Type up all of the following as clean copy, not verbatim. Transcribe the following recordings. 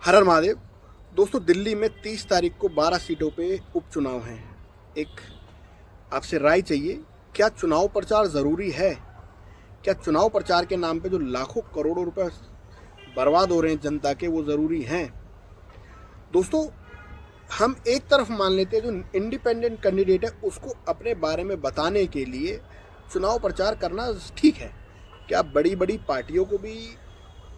हर हर महादेव। दोस्तों, दिल्ली में 30 तारीख को 12 सीटों पे उपचुनाव हैं। एक आपसे राय चाहिए, क्या चुनाव प्रचार ज़रूरी है? क्या चुनाव प्रचार के नाम पे जो लाखों करोड़ों रुपए बर्बाद हो रहे हैं जनता के, वो ज़रूरी हैं? दोस्तों, हम एक तरफ मान लेते हैं जो इंडिपेंडेंट कैंडिडेट है उसको अपने बारे में बताने के लिए चुनाव प्रचार करना ठीक है। क्या बड़ी बड़ी पार्टियों को भी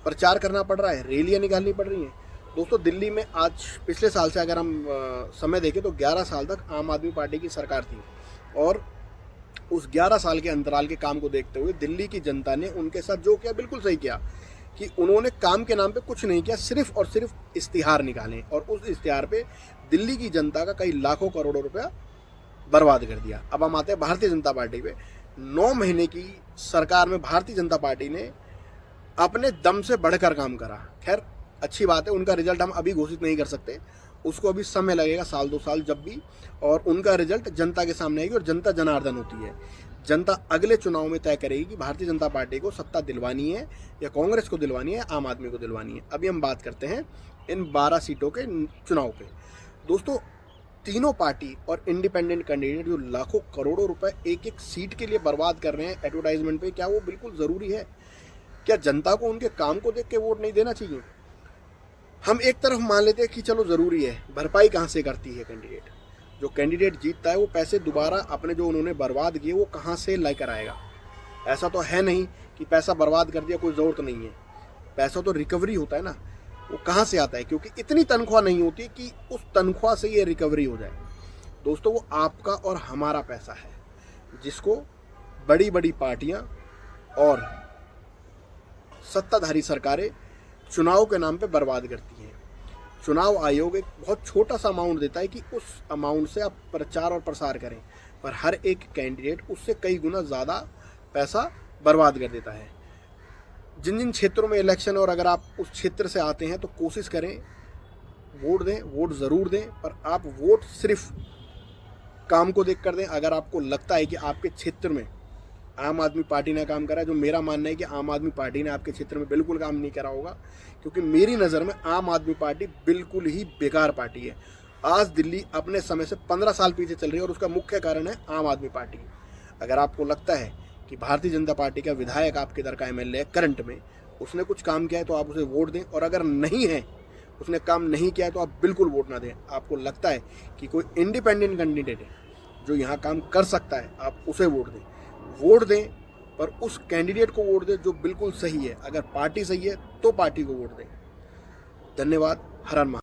प्रचार करना पड़ रहा है, रैलियां निकालनी पड़ रही हैं? दोस्तों, दिल्ली में आज पिछले साल से अगर हम समय देखें तो 11 साल तक आम आदमी पार्टी की सरकार थी, और उस 11 साल के अंतराल के काम को देखते हुए दिल्ली की जनता ने उनके साथ जो किया बिल्कुल सही किया कि उन्होंने काम के नाम पे कुछ नहीं किया, सिर्फ और सिर्फ इश्तिहार निकाले और उस इश्तिहार पे दिल्ली की जनता का कई लाखों करोड़ों रुपया बर्बाद कर दिया। अब हम आते हैं भारतीय जनता पार्टी पे। 9 महीने की सरकार में भारतीय जनता पार्टी ने अपने दम से बढ़कर काम करा। खैर, अच्छी बात है, उनका रिजल्ट हम अभी घोषित नहीं कर सकते, उसको अभी समय लगेगा, साल 2 साल जब भी, और उनका रिजल्ट जनता के सामने आएगी। और जनता जनार्दन होती है, जनता अगले चुनाव में तय करेगी कि भारतीय जनता पार्टी को सत्ता दिलवानी है या कांग्रेस को दिलवानी है, आम आदमी को दिलवानी है। अभी हम बात करते हैं इन 12 सीटों के चुनाव पे। दोस्तों, तीनों पार्टी और इंडिपेंडेंट कैंडिडेट जो लाखों करोड़ों रुपए एक एक सीट के लिए बर्बाद कर रहे हैं एडवर्टाइजमेंट पे, क्या वो बिल्कुल ज़रूरी है? क्या जनता को उनके काम को देख के वोट नहीं देना चाहिए? हम एक तरफ मान लेते हैं कि चलो ज़रूरी है, भरपाई कहाँ से करती है कैंडिडेट? जो कैंडिडेट जीतता है वो पैसे दोबारा अपने जो उन्होंने बर्बाद किए वो कहाँ से लेकर आएगा? ऐसा तो है नहीं कि पैसा बर्बाद कर दिया, कोई ज़रूरत नहीं है। पैसा तो रिकवरी होता है ना, वो कहाँ से आता है? क्योंकि इतनी तनख्वाह नहीं होती कि उस तनख्वाह से ये रिकवरी हो जाए। दोस्तों, वो आपका और हमारा पैसा है जिसको बड़ी बड़ी पार्टियां और सत्ताधारी सरकारें चुनाव के नाम पे बर्बाद करती हैं। चुनाव आयोग एक बहुत छोटा सा अमाउंट देता है कि उस अमाउंट से आप प्रचार और प्रसार करें, पर हर एक कैंडिडेट उससे कई गुना ज़्यादा पैसा बर्बाद कर देता है। जिन जिन क्षेत्रों में इलेक्शन, और अगर आप उस क्षेत्र से आते हैं तो कोशिश करें वोट दें, वोट ज़रूर दें, पर आप वोट सिर्फ काम को देख कर दें। अगर आपको लगता है कि आपके क्षेत्र में आम आदमी पार्टी ने काम करा है, जो मेरा मानना है कि आम आदमी पार्टी ने आपके क्षेत्र में बिल्कुल काम नहीं करा होगा, क्योंकि मेरी नज़र में आम आदमी पार्टी बिल्कुल ही बेकार पार्टी है। आज दिल्ली अपने समय से 15 साल पीछे चल रही है और उसका मुख्य कारण है आम आदमी पार्टी। अगर आपको लगता है कि भारतीय जनता पार्टी का विधायक आपके इधर का एमएलए है करंट में, उसने कुछ काम किया है तो आप उसे वोट दें, और अगर नहीं है, उसने काम नहीं किया है तो आप बिल्कुल वोट ना दें। आपको लगता है कि कोई इंडिपेंडेंट कैंडिडेट है जो यहाँ काम कर सकता है, आप उसे वोट दें। वोट दें, पर उस कैंडिडेट को वोट दें जो बिल्कुल सही है। अगर पार्टी सही है तो पार्टी को वोट दें। धन्यवाद। हर हर महादेव।